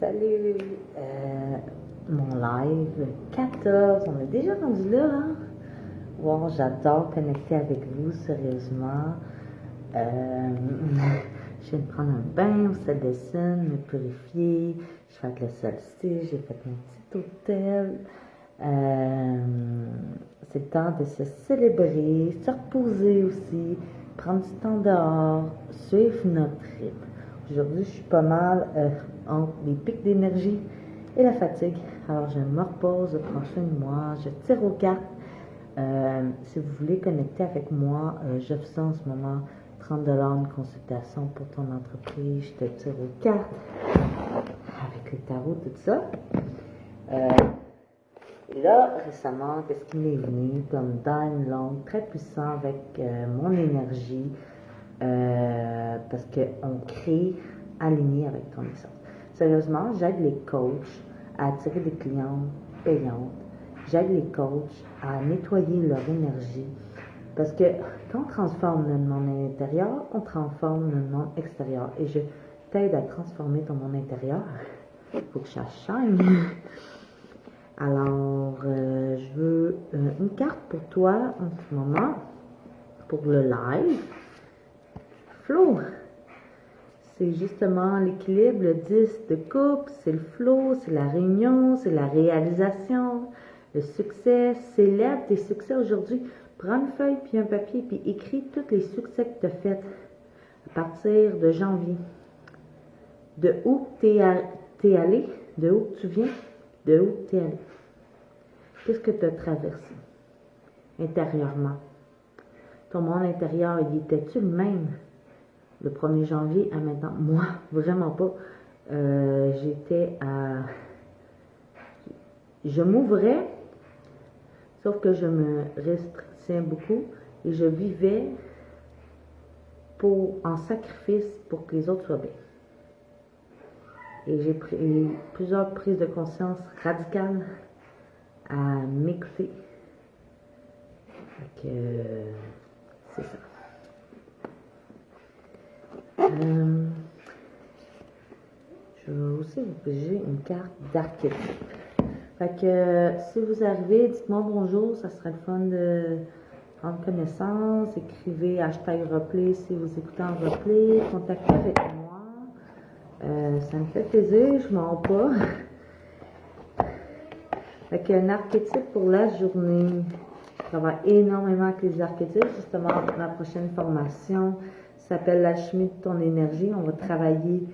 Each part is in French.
Salut! Mon live 14, on est déjà rendu là, hein? Wow, j'adore connecter avec vous, sérieusement. Je viens de prendre un bain au Saint-Dessin, me purifier. Je fais le solstice, j'ai fait mon petit hôtel. C'est le temps de se célébrer, se reposer aussi, prendre du temps dehors, suivre notre rythme. Aujourd'hui, je suis pas mal entre les pics d'énergie et la fatigue. Alors, je me repose, je prends soin de moi, je tire aux cartes. Si vous voulez connecter avec moi, j'offre ça en ce moment, 30 une consultation pour ton entreprise. Je te tire aux cartes avec les tarots, tout ça. Et là, récemment, qu'est-ce qui m'est venu comme download très puissant avec mon énergie, parce qu'on crée aligné avec ton essence. Sérieusement, j'aide les coachs à attirer des clients payantes. J'aide les coachs à nettoyer leur énergie. Parce que quand on transforme le monde intérieur, on transforme le monde extérieur. Et je t'aide à transformer ton monde intérieur. Il faut que ça change. Alors, je veux une carte pour toi en ce moment, pour le live. Flow. C'est justement l'équilibre, le 10 de coupe, c'est le flow, c'est la réunion, c'est la réalisation, le succès. Célèbre tes succès aujourd'hui. Prends une feuille puis un papier puis écris tous les succès que tu as faits à partir de janvier. De où tu es allé, de où tu viens, de où tu es allé. Qu'est-ce que tu as traversé intérieurement? Ton monde intérieur, il était-tu le même le 1er janvier à maintenant? Moi, vraiment pas. J'étais à... Je m'ouvrais, sauf que je me restreignais beaucoup et je vivais en sacrifice pour que les autres soient bien. Et j'ai pris plusieurs prises de conscience radicales à m'écouter. Donc, c'est ça. Je vais aussi vous piger une carte d'archétype. Fait que si vous arrivez, dites-moi bonjour, ça serait le fun de prendre connaissance. Écrivez #replay si vous écoutez en replay. Contactez avec moi. Ça me fait plaisir, je m'en pas. Fait qu'un archétype pour la journée. Je travaille énormément avec les archétypes. Justement, ma prochaine formation s'appelle l'alchimie de ton énergie. On va travailler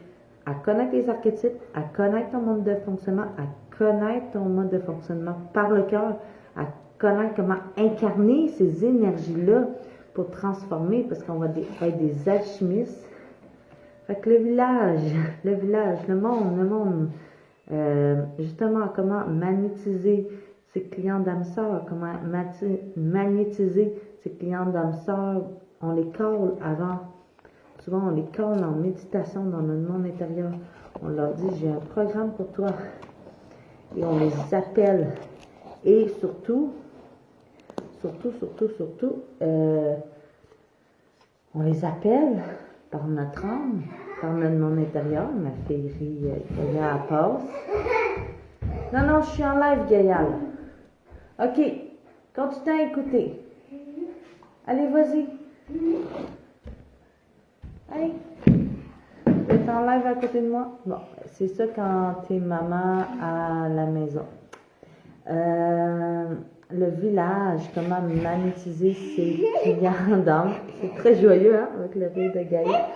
à connaître les archétypes, à connaître ton mode de fonctionnement, à connaître ton mode de fonctionnement par le cœur, à connaître comment incarner ces énergies-là pour transformer, parce qu'on va être des alchimistes. Fait que le village, le monde, justement, comment magnétiser ses clients d'âme sœur, comment magnétiser ses clients d'âme sœur, on les colle avant. Souvent, on les colle en méditation dans notre monde intérieur. On leur dit, j'ai un programme pour toi. Et on les appelle. Et surtout, on les appelle par notre âme, par notre monde intérieur. Ma féerie Gaïa passe. Non, je suis en live, Gaïa. OK, continue à écouter. Allez, vas-y. Allez. Tu es en live à côté de moi? Bon, c'est ça quand t'es maman à la maison. Le village, comment magnétiser ses clients d'âme. C'est très joyeux, hein, avec le rire de Gaïa.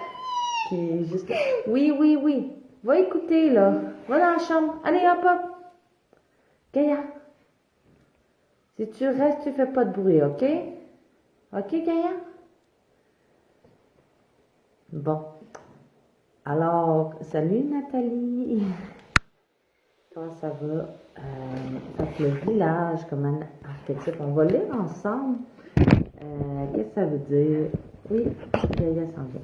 Qui est juste... Oui. Va écouter, là. Va dans la chambre. Allez, hop. Gaïa. Si tu restes, tu fais pas de bruit, OK? OK, Gaïa? Bon. Alors, salut Nathalie. Comment ça va? Fait que le village, comme un archétype, on va lire ensemble. Qu'est-ce que ça veut dire? Oui, Gaïa s'en vient.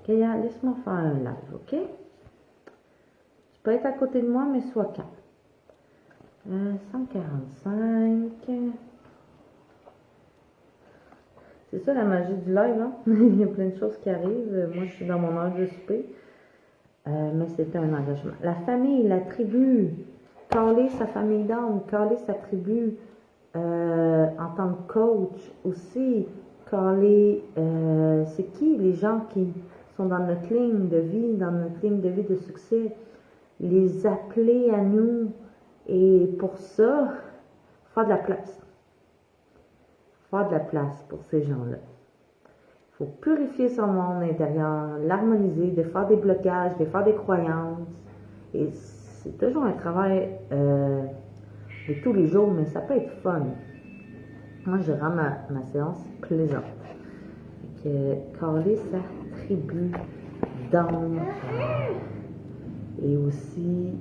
Gaïa, laisse-moi faire un live, OK? Tu peux être à côté de moi, mais sois calme. 145. C'est ça la magie du live, hein? Il y a plein de choses qui arrivent. Moi, je suis dans mon heure de souper. mais c'était un engagement. La famille, la tribu, caler sa famille d'âme, caler sa tribu en tant que coach aussi, caler c'est qui les gens qui sont dans notre ligne de vie, dans notre ligne de vie de succès, les appeler à nous et pour ça, faire de la place. Faire de la place pour ces gens-là. Il faut purifier son monde intérieur, l'harmoniser, défaire des blocages, défaire des croyances. Et c'est toujours un travail de tous les jours, mais ça peut être fun. Moi, je rends ma séance plaisante. Caler sa tribu d'âme. Et aussi,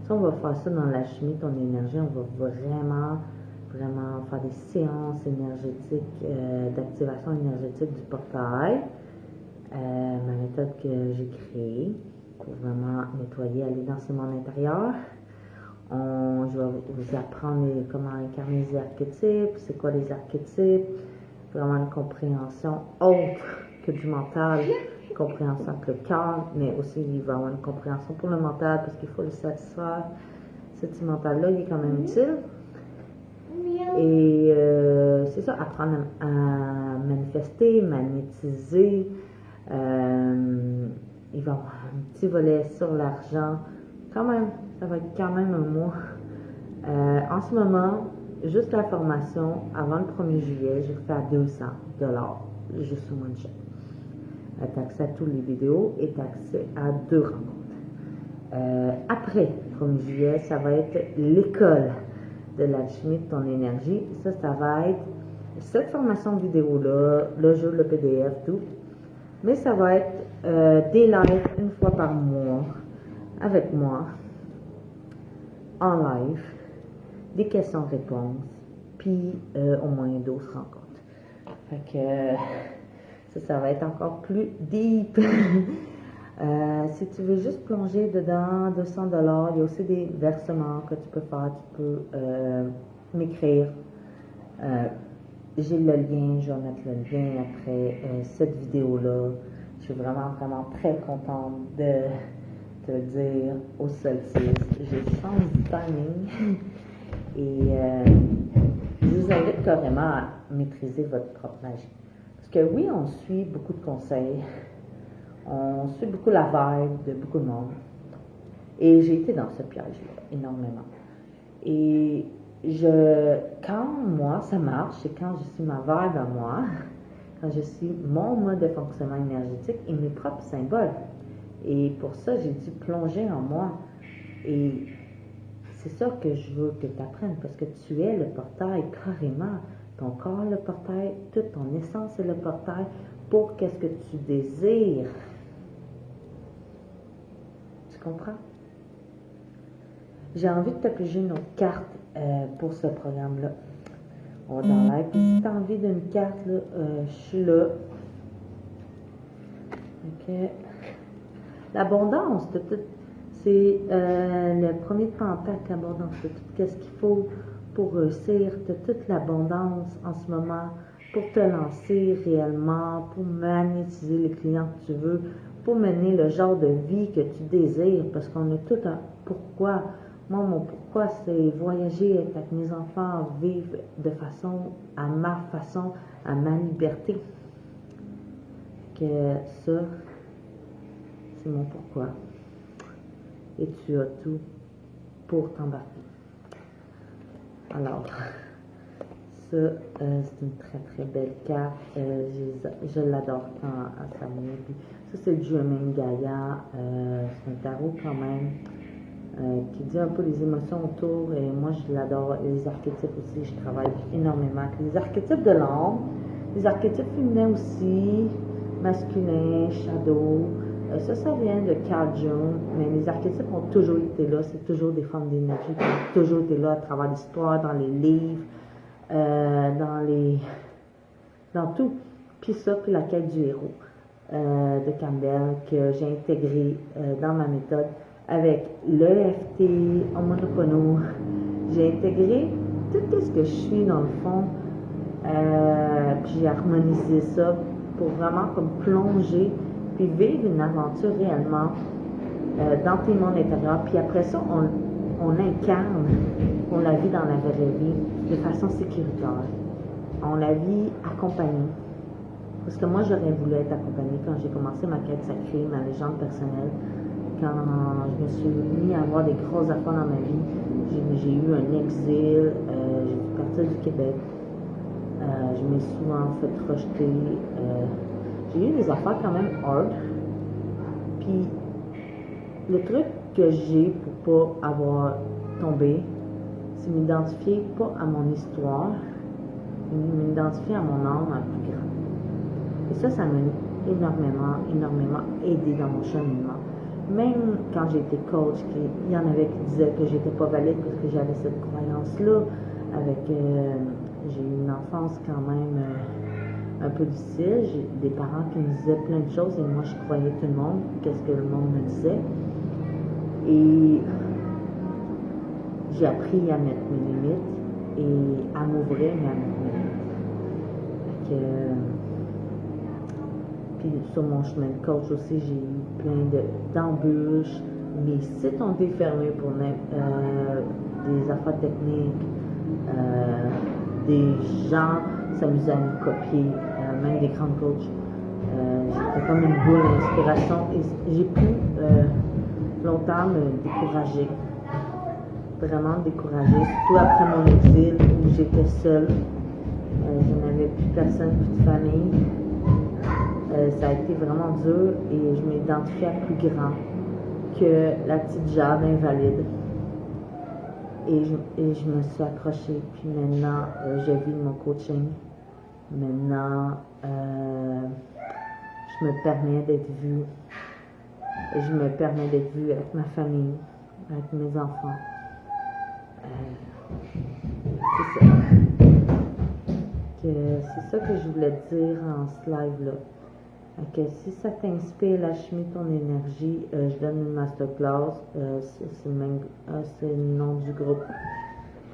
si on va faire ça dans la chimie, ton énergie, on va vraiment faire des séances énergétiques, d'activation énergétique du portail. Ma méthode que j'ai créée pour vraiment nettoyer, aller dans ce monde intérieur. Je vais vous apprendre comment incarner les archétypes, c'est quoi les archétypes, vraiment une compréhension autre que du mental, compréhension avec le cœur, mais aussi il va y avoir une compréhension pour le mental parce qu'il faut le satisfaire. Ce mental-là, il est quand même utile. Et c'est ça, apprendre à manifester, magnétiser. Il va y avoir un petit volet sur l'argent. Quand même, ça va être quand même un mois. En ce moment, juste la formation, avant le 1er juillet, je fais à $200, juste au mois de juin. Tu as accès à toutes les vidéos et tu as accès à 2 rencontres. Après le 1er juillet, ça va être l'école de l'alchimie de ton énergie. Ça va être cette formation vidéo-là, le jeu, le PDF, tout. Mais ça va être des lives une fois par mois avec moi, en live, des questions-réponses, puis au moins 12 rencontres. Fait que ça va être encore plus deep. Si tu veux juste plonger dedans, $200, il y a aussi des versements que tu peux faire. Tu peux m'écrire. J'ai le lien, je vais mettre le lien après cette vidéo-là. Je suis vraiment très contente de te dire au solstice. J'ai changé du timing et je vous invite carrément à maîtriser votre propre magie. Parce que oui, on suit beaucoup de conseils. On suit beaucoup la vibe de beaucoup de monde. Et j'ai été dans ce piège-là énormément. Et quand moi, ça marche, c'est quand je suis ma vibe à moi, quand je suis mon mode de fonctionnement énergétique et mes propres symboles. Et pour ça, j'ai dû plonger en moi. Et c'est ça que je veux que tu apprennes, parce que tu es le portail carrément. Ton corps est le portail, toute ton essence est le portail pour qu'est-ce que tu désires. Tu comprends? J'ai envie de te piger une autre carte pour ce programme-là. On va dans l'air. Puis si tu as envie d'une carte, là, je suis là. OK. L'abondance, c'est le premier pentacle, l'abondance. C'est tout ce qu'il faut pour réussir. Tu as toute l'abondance en ce moment pour te lancer réellement, pour magnétiser les clients que tu veux, pour mener le genre de vie que tu désires, parce qu'on a tout un pourquoi. Moi, mon pourquoi, c'est voyager, être avec mes enfants, vivre de façon, à ma façon, à ma liberté. Que ça, c'est mon pourquoi. Et tu as tout pour t'embarquer. Alors, ça, c'est une très belle carte. Je l'adore quand ça me dit. Ça, c'est du Drumming Gaïa. C'est un tarot quand même. Qui dit un peu les émotions autour, et moi je l'adore. Les archétypes aussi, je travaille énormément avec les archétypes de l'âme, les archétypes féminins aussi, masculins, shadow, ça vient de Carl Jung, mais les archétypes ont toujours été là, c'est toujours des formes d'énergie qui ont toujours été là à travers l'histoire, dans les livres, dans tout. Puis ça, puis la quête du héros de Campbell, que j'ai intégré dans ma méthode avec l'EFT, Ho'oponopono. J'ai intégré tout ce que je suis dans le fond, puis j'ai harmonisé ça pour vraiment comme plonger puis vivre une aventure réellement dans tes mondes intérieurs. Puis après ça, on incarne, on la vit dans la vraie vie de façon sécuritaire. On la vit accompagnée. Parce que moi, j'aurais voulu être accompagnée quand j'ai commencé ma quête sacrée, ma légende personnelle. Quand je me suis mis à avoir des grosses affaires dans ma vie, j'ai eu un exil, j'ai dû partir du Québec. Je m'ai souvent fait rejeter. J'ai eu des affaires quand même hard. Puis, le truc que j'ai pour pas avoir tombé, c'est m'identifier pas à mon histoire, mais m'identifier à mon âme un plus grand. Et ça m'a énormément aidé dans mon cheminement. Même quand j'étais coach, il y en avait qui disaient que j'étais pas valide parce que j'avais cette croyance-là. J'ai eu une enfance quand même un peu difficile. J'ai des parents qui me disaient plein de choses et moi je croyais tout le monde, qu'est-ce que le monde me disait. Et j'ai appris à mettre mes limites et à m'ouvrir et à mettre mes limites. Puis sur mon chemin de coach aussi, j'ai eu plein d'embûches. Mes sites ont été fermés pour des affaires techniques. Des gens s'amusaient à me copier, même des grands coachs. J'étais comme une boule d'inspiration et j'ai pu longtemps me décourager. Vraiment me décourager, surtout après mon exil où j'étais seule. Je n'avais plus personne, plus de famille. Ça a été vraiment dur et je m'identifiais à plus grand que la petite Jade invalide. Et je me suis accrochée. Puis maintenant, je vis mon coaching. Maintenant, je me permets d'être vue. Je me permets d'être vue avec ma famille, avec mes enfants. C'est ça. C'est ça que je voulais te dire en ce live-là. Que si ça t'inspire l'alchimie de ton énergie, je donne une masterclass. C'est le nom du groupe.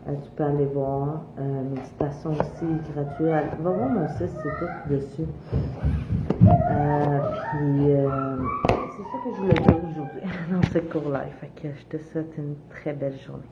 Tu peux aller voir. Méditation aussi gratuite. Va voir mon site, c'est tout dessus. C'est ça que je voulais dire aujourd'hui dans ce cours live. Fait que je te souhaite une très belle journée.